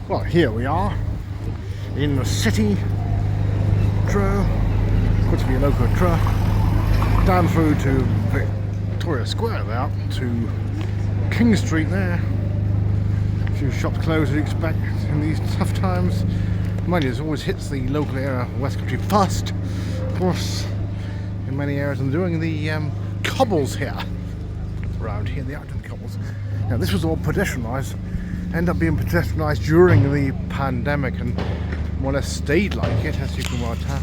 Well, here we are in the City of Truro, could be a local Truro, down through to Victoria Square there, to King Street there. A few shops closed as you expect in these tough times. Mind you, it always hits the local area, West Country first, of course, in many areas. I'm doing the Cobbles here, around here, the Acton Cobbles. Now this was all pedestrianised, ended up being pedestrianised during the pandemic and more or less stayed like it, as you can well tell.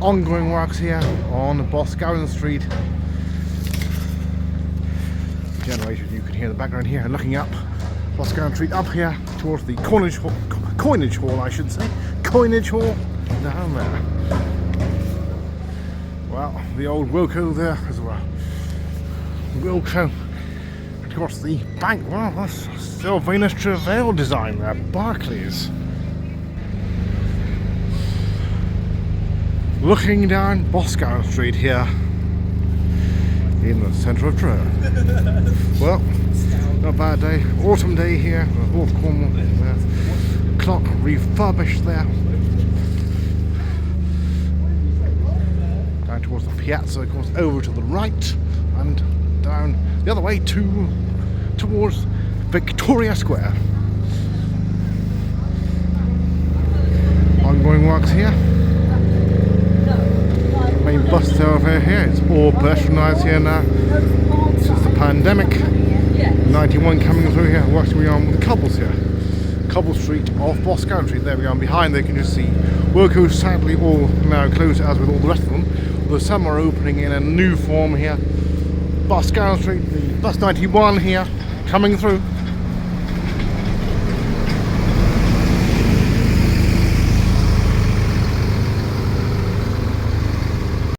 Ongoing works here on Boscawen Street. Generator, you can hear the background here, looking up Boscawen Street, up here towards the Coinage Hall, I should say. Coinage Hall, down there. Well, the old Wilko there as well. Wilko. Of course, the bank, well, that's still Venus Travail design there, Barclays. Looking down Boscawen Street here in the centre of Truro. Well, not a bad day. Autumn day here, North Cornwall. Clock refurbished there. Down towards the piazza, of course, over to the right, and down the other way towards Victoria Square. Ongoing works here. Main bus thoroughfare here, it's all pedestrianised here now since the pandemic. 91 coming through here, works we on with the Cobbles here. Cobbles Street off Boscawen Street, there we are, and behind there you can just see Wilko, sadly all now closed as with all the rest of them, although some are opening in a new form here. Boscawen Street, the bus 91 here, coming through.